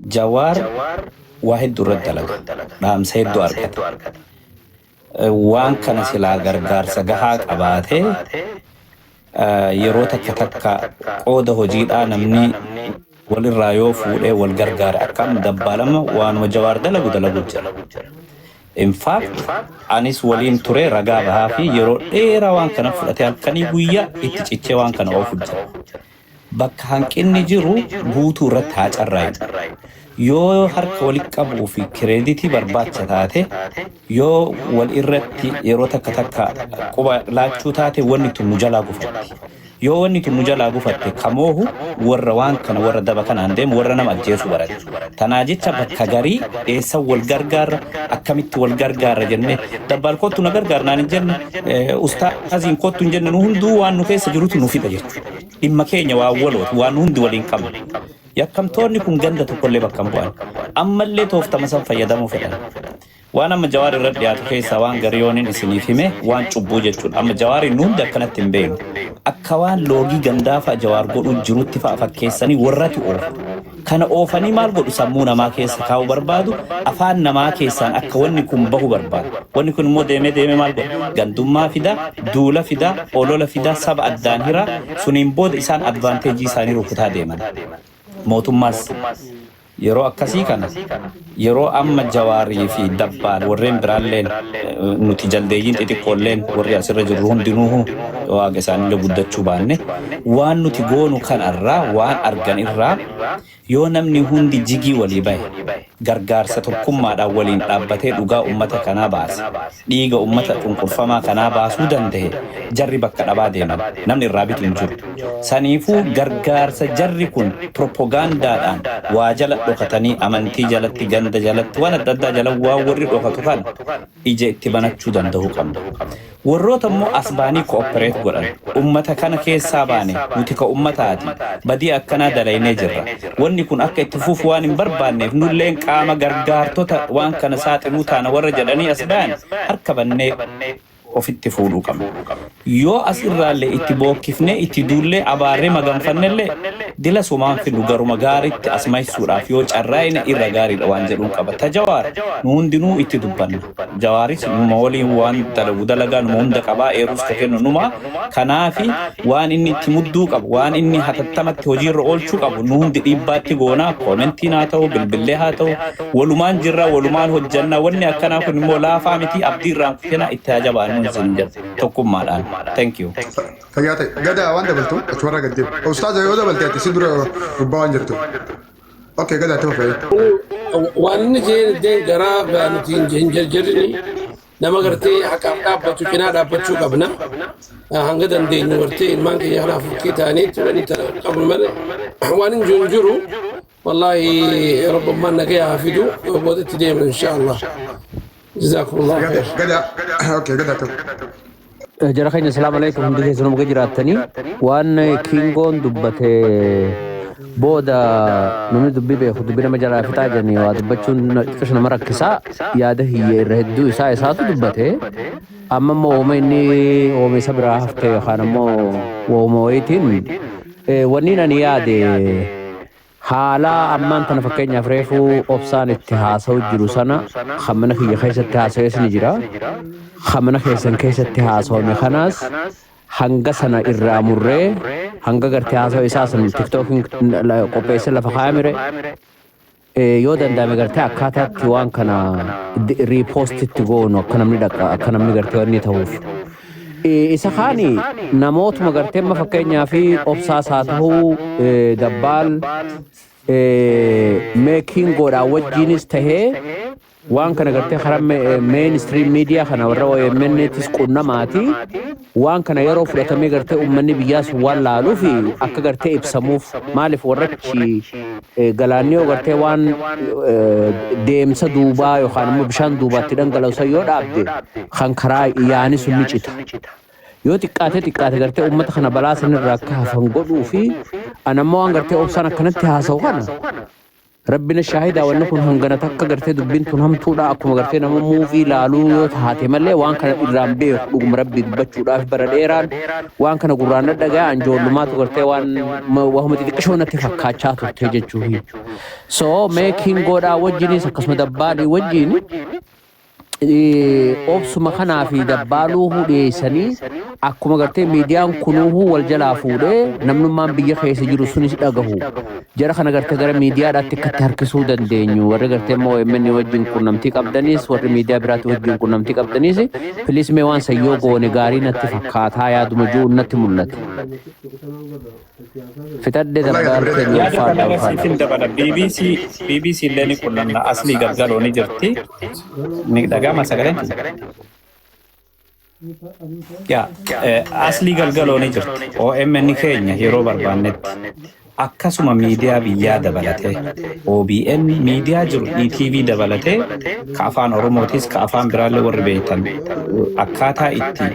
جوار واحد درد دلقة نعم سيد دو أركت وان كان سلا غرغار سغحاق أباته yeroo takka qooda hojiidhaa namni walirraa yoo fuudhee wal gargaare akkam dabbalama waanuma jawaar dalagu jira. In fact, anis waliin ture ragaa bahaa fi yeroo dheeraa waan kana fudhatee halkanii guyyaa itti cichee waan kana oofu jira. Bakka hanqinni jiru guutuu irratti haa carraayu. Yoo harka walitti qabuu fi kireeditii barbaacha taate yoo wal irratti yeroo takka quba laachuu taate wanni tun nu jalaa gufatti. Yoo wanni tun nu jalaa gufatte kamoohu warra waan kana warra daba kanaan deemu warra nama ajjeesu barate. Tanaa jecha bakka garii eessa wal gargaarra akkamitti wal gargaarra jennee dabbal kottu na gargaarnaan hin jenne ustaaziin kottu hin jenne nu hunduu waan nu keessa jirutu nu fida jechuudha. Dhimma keenya waan walooti waan hundi waliin qabna. Yakkamtoonni kun ganda tokkollee bakka hin bu'an. Ammallee tooftama san fayyadamuu fedhan. Waan amma jawaar irra dhiyaatu keessaa waan gariyooniin isiniif hime waan cubbuu jechuudha. Amma jawaariin nu hundi akkanatti hin beeknu. Akka waan loogii gandaa fa'a jawaar godhuu jirutti fa'a fakkeessanii warrati oofu. Kana oofanii maal godhu sammuu namaa keessa kaa'uu barbaadu afaan namaa keessaan akka wanni kun bahu barbaadu. Wanni kun immoo deemee maal godhu gandummaa fida, duula fida, olola fida, saba addaan hira suniin booda isaan advaanteejii isaanii rukutaa deeman. Mootummaas yeroo akkasii kana yeroo amma jawaarii fi dabbaan warreen biraalleen nuti jaldeeyyiin xixiqqoolleen warri asirra jirru hundinuu waaqa isaanillee guddachuu baanne waan nuti goonu kanarraa waan argan irraa yoo namni hundi jigii walii bahe gargaarsa tokkummaadhaan waliin dhaabbatee dhugaa ummata kanaa baase dhiiga ummata cunqurfamaa kanaa baasuu danda'e jarri bakka dhabaa deeman namni irraa bitu hin jiru. Saniifuu gargaarsa jarri kun propagaandaadhaan waa jala dhokatanii amantii jalatti ganda jalatti waan adda addaa jala waa warri dhokatu kana ija itti banachuu danda'uu qabna. Warroota immoo asbaanii koopereet godhan ummata kana keessaa baane nuti ka ummataati badii akkanaa dalaynee jirra. Wanni kun akka itti fufu waan hin barbaanneef nulleen qaama gargaartota waan kana saaxiluu taana warra jedhanii asbaan harka bannee ofitti fuudhuu qabna. Yoo as irraallee itti bookkifnee itti duullee abaarree maganfannellee dila sumaan fidu garuma gaariitti asmaysuudhaaf yoo carraa'ina irra gaariidha waan jedhuun qaba. Jawaar nu hundinuu itti dubbanna. Jawaaris numa waliin waan dalagaa numa hunda qabaa eerus ka kennu numa kanaafi waan inni itti mudduu qabu waan inni hatattamatti hojiirra oolchuu qabu nu hundi dhiibbaatti goonaa koomentiin haa ta'u bilbillee haa ta'u walumaan jirra walumaan hojjannaa wanni akkanaa kun immoo laafaa miti abdii irraan kutena itti hajabaanu زنجر تكون مالان thank you فياتي قدا وان دبلتو اتورا قديم استاذ يو دبلتي تسدر ربان جرتو اوكي قدا توفي وان جين دين غرا بانتين جنجر جرني nama gartee haqaaf dhaabbachuu cinaa dhaabbachuu qabna hanga dandeenyu gartee ilmaan keenya kanaaf fakkii ta'aniitti waliin qabnu malee waan hin jiru wallaahi rabbummaan nagaya hafidu boodatti deemna insha Allah. جزاكم الله خير. اوكي قدا جرخين السلام عليكم هم دي سنو مجراتني وان كينغون دبته بودا نمي دبي به خد بينا مجرا فتاجني ودبچون كشنا مركسا ياده هي رهدو اسا اساتو دبته اما مومني ومي صبرا هفته خانمو ومويتين ونينا نياده حالا أمان تنفكين يفريفو أبسان اتحاسو جروسانا خمنا خي خيس اتحاسو يسن جرا خمنا خيسن كيس اتحاسو مخناس هنگا سنا إراموري هنگا گرتحاسو إساسن تيك توكين قوبيس لفخامره yoo danda'ame gartee akkaataa itti waan kana riipoostitti goonu akka namni gartee wanni ta'uuf. Isa kaani namootuma gartee amma fakkeenyaa fi obsaas haa ta'uu dabbaal meekiin godhaa wajjiinis tahee waan kana gartee karaa mainstream media kana warra OMN'tis qunnamaati waan kana yeroo fudhatamee gartee uummanni biyyaas waan laaluu fi akka gartee ibsamuuf maaliif warrachi galaanniyoo gartee waan deemsa duubaa yookaan immoo bishaan duubaatti dhangala'uusan yoo dhaabde kan karaa yaani sun ni cita. Yoo xiqqaate gartee uummata kana balaa sanirraa akka hafan godhuu fi anammoo waan gartee obsaan akkanatti haasa'u kana ربنا الشاهد وأنكم هنجنا تكجرت دبنتم هم تودا أكم جرت نما موفي لالو هاتي ملء وان كان إدرام بيه لقوم ربي دبتشو راف برا إيران وان كان قرآن الدجا عن جول ما تقرت وان وهم تدكشون تفكاشات وتججوه so making God وجيني سكسم دبالي وجيني obsuma kana fi dabbaluhu deesanii akkuma gartee miidiyaan kunuuhu wal jalaa fuudhee namnummaan biyya keessa jiru sunis dhagahu jara kana gartee gara miidiyaadhaatti akkatti harkisuu dandeenyu warri gartee immoo OMN wajjin qunnamtii qabdanis warri miidiyaa biraatti wajjin qunnamtii qabdanis filis mee waan sayyoo goone gaarii natti fakkaataa yaaduma jiru natti mul'ate fitadde dabbaal keenya faadha BBC illee qunnamna asli gargarooni jirti ni daga masagalen ya asli galgalooni jirti OMN keenya yeroo barbaannetti akkasuma miidiyaa biyyaa dabalate OBN miidiyaa jiru ETV dabalate ka afaan oromootis ka afaan biraallee warri beektan akkaataa itti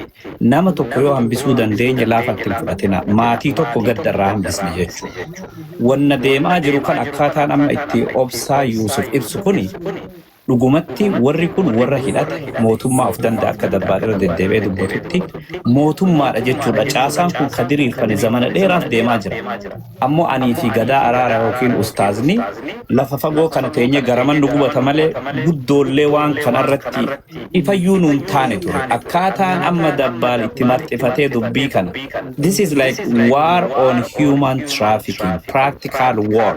nama tokko yoo hambisuu dandeenya laafatti fudhatina maatii tokko gaddarraa hambisne jechuudha wanna deemaa jiru kan akkaataan amma itti obsaa Yuusuf ibsu kuni dhugumatti warri kun warra hidhate mootummaa of danda'a akka dabbaadhira deddeebi'ee dubbatutti mootummaadha jechuudha caasaan kun ka diriirfame zamana dheeraaf deemaa jira ammoo anii fi gadaa araara yookiin ustaazni lafa fagoo kana teenye garaman nu gubata malee guddoollee waan kanarratti ifayyuu nuun taane ture akkaataan amma dabbaal itti marxifatee dubbii kana this is like war on human trafficking practical war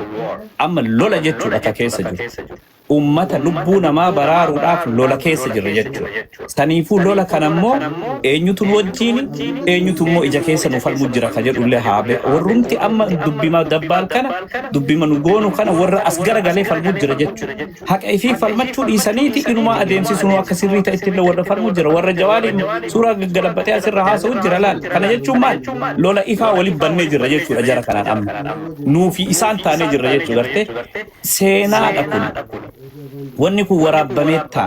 amma lola jechuudha ka keessa jiru ummata lubbuu namaa baraaruudhaaf lola keessa jirra jechuudha saniifuu lola kanammoo eenyutu wajjiin eenyutu immoo ija keessa nu falmu jira ka jedhullee haabe warrumti amma dubbima dabbaal kana dubbima nu goonu kana warra as garagalee falmu jira jechuudha haqa ifii falmachuu dhiisaniiti inumaa adeemsisunu akka sirrii ta'ettillee warra falmu jira warra jawaaliin suuraa gaggalabbatee asirra haasa'u jira laal kana jechuun maal lola ifaa waliif bannee jirra jechuudha jara kanaan amma nuufi isaan taanee jirra jechuudha gartee seenaadha kun wanni kun waraabbameetta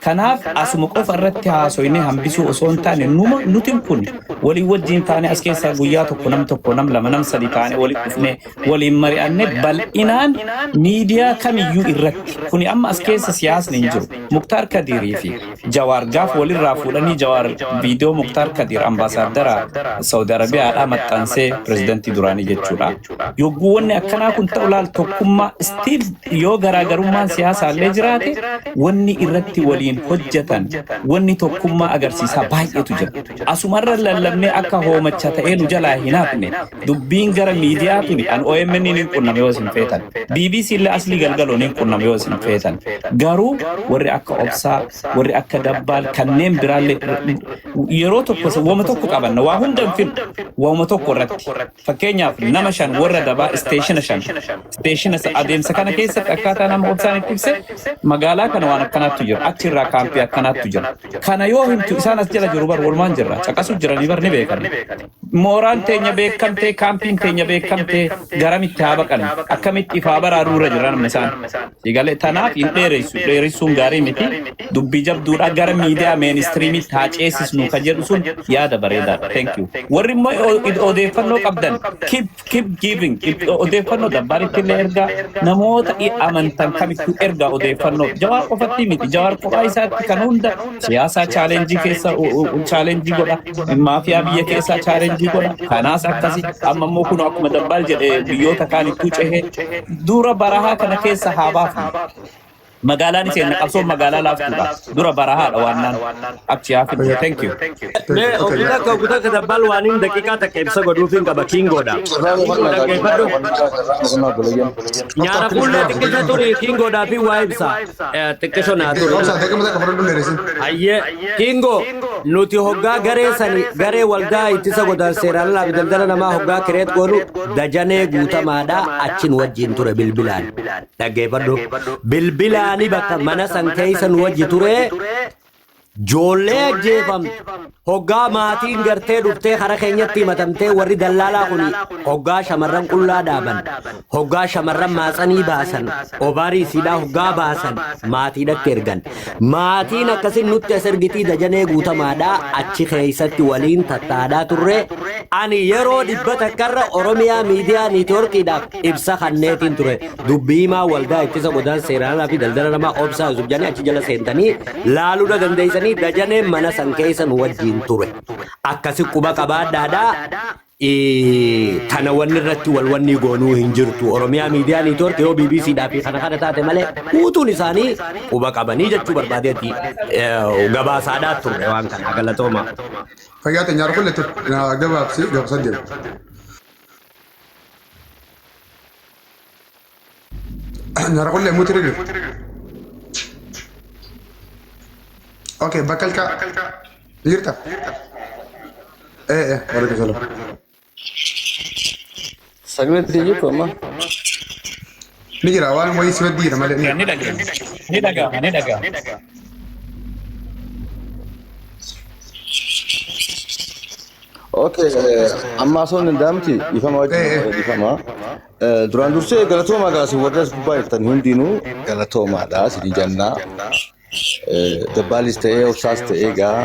kanaaf asuma qofa irratti haasoyne hambisuu osoo hin taane nutin kun walii wajjiin taane as keessaa guyyaa tokko nam lama nam sadi taane walii dhufne waliin mari'anne bal'inaan miidiyaa kamiyyuu irratti kuni amma as keessa siyaasni hin jiru Muktaar Kadirii fi Jawaar gaaf walirraa fuudhanii Jawaar viidiyoo Muktaar Kadir ambaasaadara Saudi Arabiyaadhaa maxxansee pirezidantii duraanii jechuudha yogguu wanni akkanaa kun ta'u laal tokkummaa stiil yoo garaagarummaan siyaasaallee jiraate wanni irratti waliin hojjetan wanni tokkummaa agarsiisaa baay'eetu jira asumarra lallabnee akka hoomacha ta'ee nu jalaa hin hafne dubbiin gara miidiyaa tuni an OMN hin qunname yoo isin feetan BBC illee asli galgaloon hin qunname yoo isin feetan garuu warri akka obsaa warri akka dabbaal kanneen biraallee yeroo tokko wama tokko qabanna waa hundan fin wama tokko irratti fakkeenyaaf nama shan warra dabaa isteeshina adeemsa kana keessatti akkaataa nama obsaan itti ibse magaalaa kana waan akkanaattu jira achirraa kaampii akkanaattu jira kana yoo himtu isaan as jala jiru bar walumaan jirra caqasu jiranii bar ni beekan mooraan teenya beekamtee kaampiin teenya beekamtee garamitti haa baqan akkamitti ifaa baraaruura jira namni isaan egalee tanaaf hin dheeressuun gaarii miti dubbii jabduudha gara miidiyaa meenistriimitti haa ceesisnu ka jedhu sun yaada bareedaadha thank you warri immoo odeeffannoo qabdan keep giving odeeffannoo dabbaalitti illee ergaa namoota amantan kamittuu ergaa odeeffannoo Jawaar qofatti miti Jawaar qofaa isaatti kan hunda siyaasaa chaalenjii keessa chaalenjii godha maafiyaa biyya keessaa chaalenjii godha kanaas akkasi amma immoo kun akkuma dabbaal jedhe biyyoota kaanittuu cehee dura barahaa kana keessa haa baafu magaalaan isheen qabsoon magaalaa laaftuudha dura barahaadha waannaan achi hafi thank you me ogita ka dabbal waanin daqiiqaa takka ibsa godhuufin qaba kingoodha nyaara fuullee xiqqisha turi kingoodhaa fi waa ibsa xiqqisho naa turi ayye kingo nuti hoggaa garee sani garee waldaa ittisa godhan seeraan alaa fi daldala namaa hoggaa kireet goonu dajanee guutamaadha achin wajjin ture bilbilaan dhaggeeffadhu bilbilaan ani bakka mana san keessa nu wajji ture Joollee ajjeefamte hoggaa maatiin gartee dhuftee hara keenyatti himatamtee warri dallaalaa kuni hoggaa shamarran qullaa dhaaban hoggaa shamarran maatsanii baasan obaarii siidhaa hoggaa baasan maatiidhatti ergan maatiin akkasin nutti as ergitii dajanee guutamaadhaa achi keessatti waliin tattaadhaa turre ani yeroo dhibbata karra Oromiyaa miidiyaa niitoorkiidhaaf ibsa kanneetiin ture dubbiimaa waldaa ittisa godaan seeraanaa fi daldala namaa obsaa Yusuf Janii achi jala seentanii laaluudha dandeeysanii dajanee mana san keessa nu wajjin ture akkasi quba qabaadhaadhaa tana wanni irratti wal wanni goonuu hin jirtu Oromiyaa miidiyaa niitoorkii yoo BBCdhaa fi kana taate malee guutuun isaanii quba qabanii jechuu barbaadeetti gabaasaadhaa turre waan kana galatooma. Fayyaate nyaara kulle tur gabaabsi gabaasa deemu. Nyaara kulle mutiri. Okay, bakalka. Yirta. Waalaikum salam. Saglit tiyu koma. Ni jira waan wayi sibat dira malee ni daga. Okay, amma son ndamti ifama wajhi ifama. Duraan dursee galatoomaa gaasi warras gubbaa jirtan hundinuu galatoomaadha sidii jannaa. Dabaalis ta'ee Ustaaz ta'ee gaa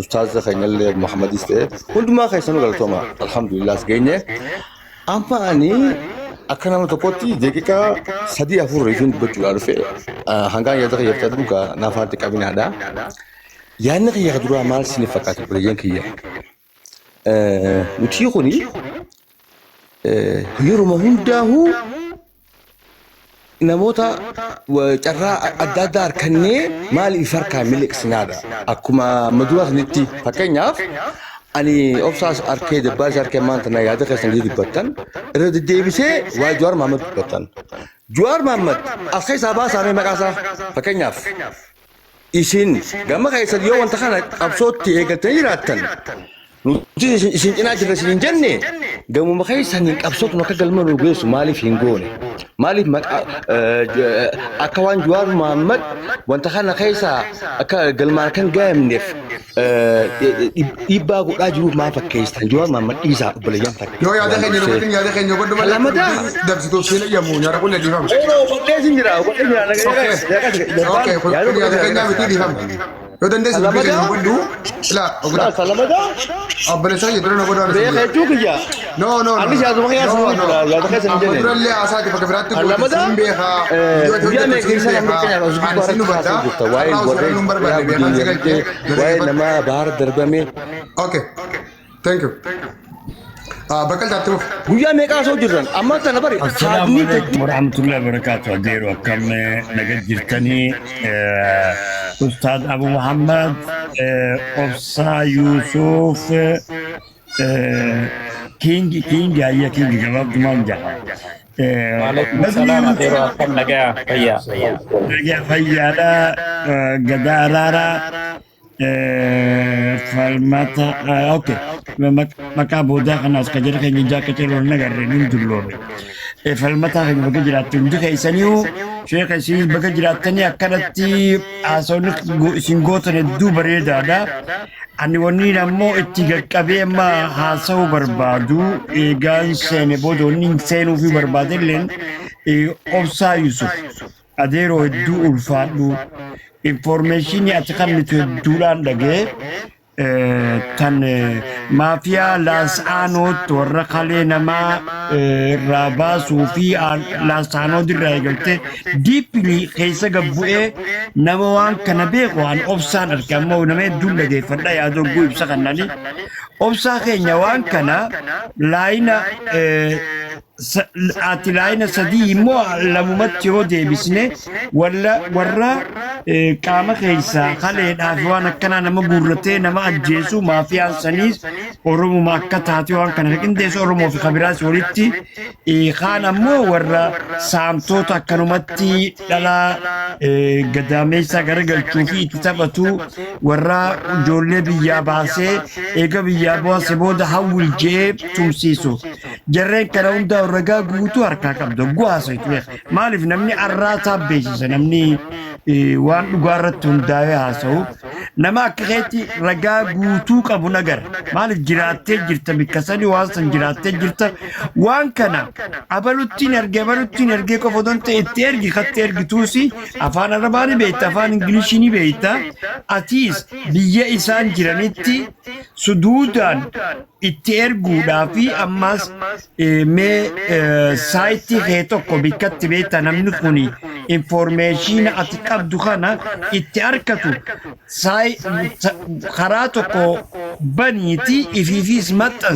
Ustaaz Kanyallee Muhammadis ta'ee hundumaa keessanuu galatoomaa alhamdulillah geenye. Amma ani akka nama tokkotti daqiiqaa 3-4 reefiin dubbachuudhaan dhufe hangaan yaada qayyabtaa dhugaa naafaatti qabinaadha. Yaadni qayyaa duraa maal isiniif fakkaata biyyeen kiyya? Nuti kuni yeroo hundaa'uu namoota carraa adda addaa harkannee maaliif harkaa miliqsinaadha. Akkuma maduraa sanitti fakkeenyaaf ani obsaas arkee dabbaas arkee maanta na yaada keessan dubbattan irra deddeebisee waa Jawaar Mohammad dubbattan. Jawaar Mohammad as keessaa baasaamee maqaasaa fakkeenyaaf isin gama keessan yoo wanta kana qabsootti eegaltanii jiraattan nuti isin cinaa jirra isin hin jenne gamuma keessan hin qabsootu akka galma nu geessu maaliif hin goone maaliif akka waan Jawaar Mohammad wanta kana keessaa akka galmaan kan gaamneef dhiibbaa godhaa jiruuf maa fakkeessan Jawaar Mohammad dhiisaa obboleeyyan fakkeessan. Yoo yaada keenya godhu malee dabsituuf siin eeyyamu nyaara kulle dhiifama. Qopheessin jira Yaada keenya miti dhiifama. Yoo dandeessu dubbii keenya godhu ilaa oguddaa. Salamadaa. Obboleessaa jedhu na godhaa. Beekaa jechuu kiyya. No. Anis yaaduma keessan yaada keessan hin jenne. Durallee haasaati bakka biraatti godhu siin beekaa. Guyyaa meeqeessa nama keenyaaf as gubbaa irratti haasa'u jirta waa'ee waa'ee nama baara darbame. Okay. Thank you. Bakal taatu. Guyyaa meeqaa osoo jirran amma kana bari. Assalamualaikum warahmatullahi wabarakatuh. Adeero akkam naga jirtanii Ustaad Abu Muhammad Obsaa Yusuf King gabaabdumaan jaha. Waalaikum salam adeero akkam nagaa fayyaa. Nagaa fayyaadha gadaa araaraa falmata okay maqaa boodaa kanaas ka jira keenya jaakatee loon nagarreen hin dulloome. Falmata keenya bakka jiraattu hundi keessaniyyuu sheekha isin bakka jiraattanii akkanatti haasawni isin gootan hedduu bareedaadha. Ani wanni ammoo itti qaqqabee amma haasawuu barbaadu eegaan seene booda wanni seenuu fi barbaadelleen Obsaa Yusuf adeeroo hedduu ulfaadhu. Informationii ati qabnitu hedduudhaan dhagee tan maafiyaa Laasaanootti warra kalee namaa irraa baasuu fi Laasaanooti irraa eegaltee diippilii keessa gabbu'ee nama waan kana beeku waan obsaan arge ammoo nama hedduun dhageeffadha yaada ogguu ibsa kannani. Obsaa keenya waan kana laayina ati laayina sadii immoo lamumatti yoo deebisne warra qaama keessaa kaleedhaaf waan akkanaa nama guurratee nama ajjeesu maafiyaan saniis Oromuma akka taate waan kana qindeessu Oromoo fi kabiraas walitti kaan ammoo warra saamtota akkanumatti dhalaa gadaameessaa garagalchuu fi itti taphatu warra ijoollee biyyaa baasee eega biyyaa baase booda hawwil jee tumsiisu. Jarreen kana hundaa ragaa guutuu harkaa qabda gu'aasa maaliif namni arraasaa beeksisa namni waan dhugaa irratti hundaa'ee haasa'u nama akka keetti ragaa guutuu qabu nagar maal jiraattee jirta bikkasanii waan san jiraattee jirta waan kana abaluttiin ergee qofa don ta'e itti ergi katte ergituusi afaan arabaani beekta afaan ingilishii beekta atiis biyya isaan jiranitti suduudaan itti erguudhaafi ammas mee saayitii kee tokko bikkatti beekta namni kuni information ati qabdu kana itti arkatu karaa tokko baniiti ifiifis maxxansa